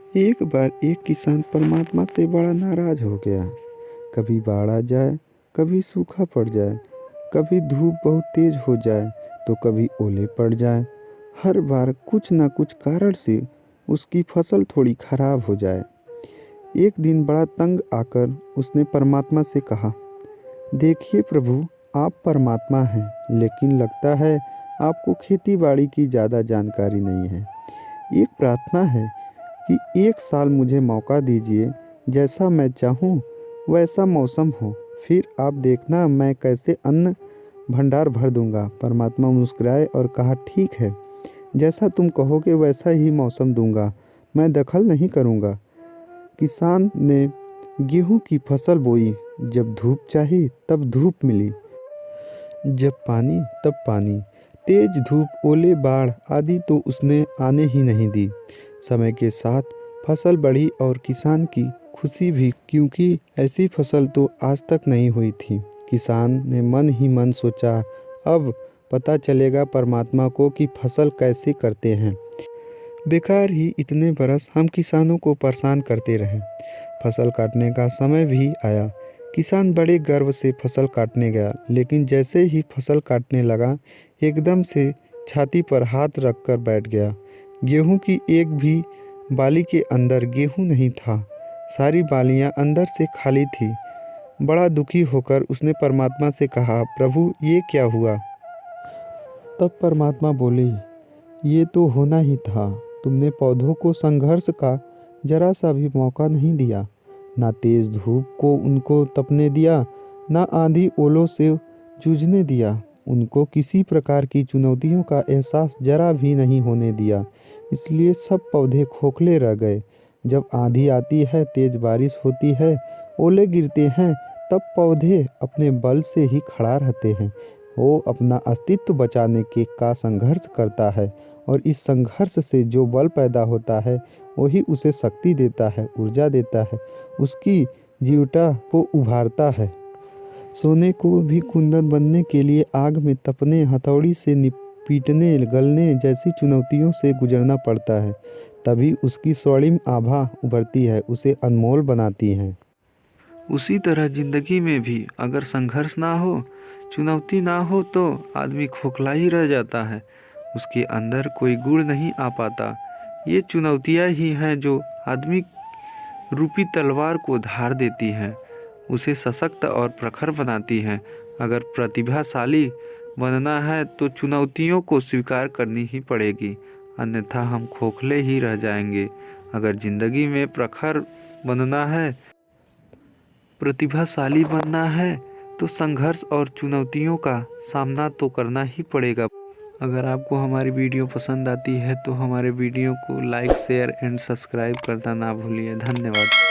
एक बार एक किसान परमात्मा से बड़ा नाराज हो गया। कभी बाढ़ आ जाए, कभी सूखा पड़ जाए, कभी धूप बहुत तेज हो जाए तो कभी ओले पड़ जाए। हर बार कुछ ना कुछ कारण से उसकी फसल थोड़ी खराब हो जाए। एक दिन बड़ा तंग आकर उसने परमात्मा से कहा, देखिए प्रभु, आप परमात्मा हैं, लेकिन लगता है आपको खेती बाड़ी की ज़्यादा जानकारी नहीं है। एक प्रार्थना है कि एक साल मुझे मौका दीजिए, जैसा मैं चाहूँ वैसा मौसम हो, फिर आप देखना मैं कैसे अन्न भंडार भर दूंगा। परमात्मा मुस्कुराए और कहा, ठीक है, जैसा तुम कहोगे वैसा ही मौसम दूंगा, मैं दखल नहीं करूंगा। किसान ने गेहूं की फसल बोई। जब धूप चाहिए तब धूप मिली, जब पानी तब पानी। तेज धूप, ओले, बाढ़ आदि तो उसने आने ही नहीं दी। समय के साथ फसल बढ़ी और किसान की खुशी भी, क्योंकि ऐसी फसल तो आज तक नहीं हुई थी। किसान ने मन ही मन सोचा, अब पता चलेगा परमात्मा को कि फसल कैसे करते हैं। बेकार ही इतने बरस हम किसानों को परेशान करते रहे। फसल काटने का समय भी आया। किसान बड़े गर्व से फसल काटने गया, लेकिन जैसे ही फसल काटने लगा, एकदम से छाती पर हाथ रखकर बैठ गया। गेहूं की एक भी बाली के अंदर गेहूं नहीं था। सारी बालियां अंदर से खाली थी। बड़ा दुखी होकर उसने परमात्मा से कहा, प्रभु, ये क्या हुआ? तब परमात्मा बोले, ये तो होना ही था। तुमने पौधों को संघर्ष का जरा सा भी मौका नहीं दिया। ना तेज धूप को उनको तपने दिया, ना आंधी ओलों से जूझने दिया। उनको किसी प्रकार की चुनौतियों का एहसास जरा भी नहीं होने दिया। इसलिए सब पौधे खोखले रह गए। जब आंधी आती है, तेज बारिश होती है, ओले गिरते हैं, तब पौधे अपने बल से ही खड़ा रहते हैं। वो अपना अस्तित्व बचाने के का संघर्ष करता है, और इस संघर्ष से जो बल पैदा होता है वही उसे शक्ति देता है, ऊर्जा देता है, उसकी जीवटा को उभारता है। सोने को भी कुंदन बनने के लिए आग में तपने, हथौड़ी से पीटने, गलने जैसी चुनौतियों से गुजरना पड़ता है, तभी उसकी स्वर्णिम आभा उभरती है, उसे अनमोल बनाती है। उसी तरह जिंदगी में भी अगर संघर्ष ना हो, चुनौती ना हो, तो आदमी खोखला ही रह जाता है। उसके अंदर कोई गुण नहीं आ पाता। ये चुनौतियाँ ही हैं जो आदमी रूपी तलवार को धार देती हैं, उसे सशक्त और प्रखर बनाती हैं। अगर प्रतिभाशाली बनना है तो चुनौतियों को स्वीकार करनी ही पड़ेगी, अन्यथा हम खोखले ही रह जाएंगे। अगर जिंदगी में प्रखर बनना है, प्रतिभाशाली बनना है, तो संघर्ष और चुनौतियों का सामना तो करना ही पड़ेगा। अगर आपको हमारी वीडियो पसंद आती है तो हमारे वीडियो को लाइक, शेयर एंड सब्सक्राइब करना ना भूलिए। धन्यवाद।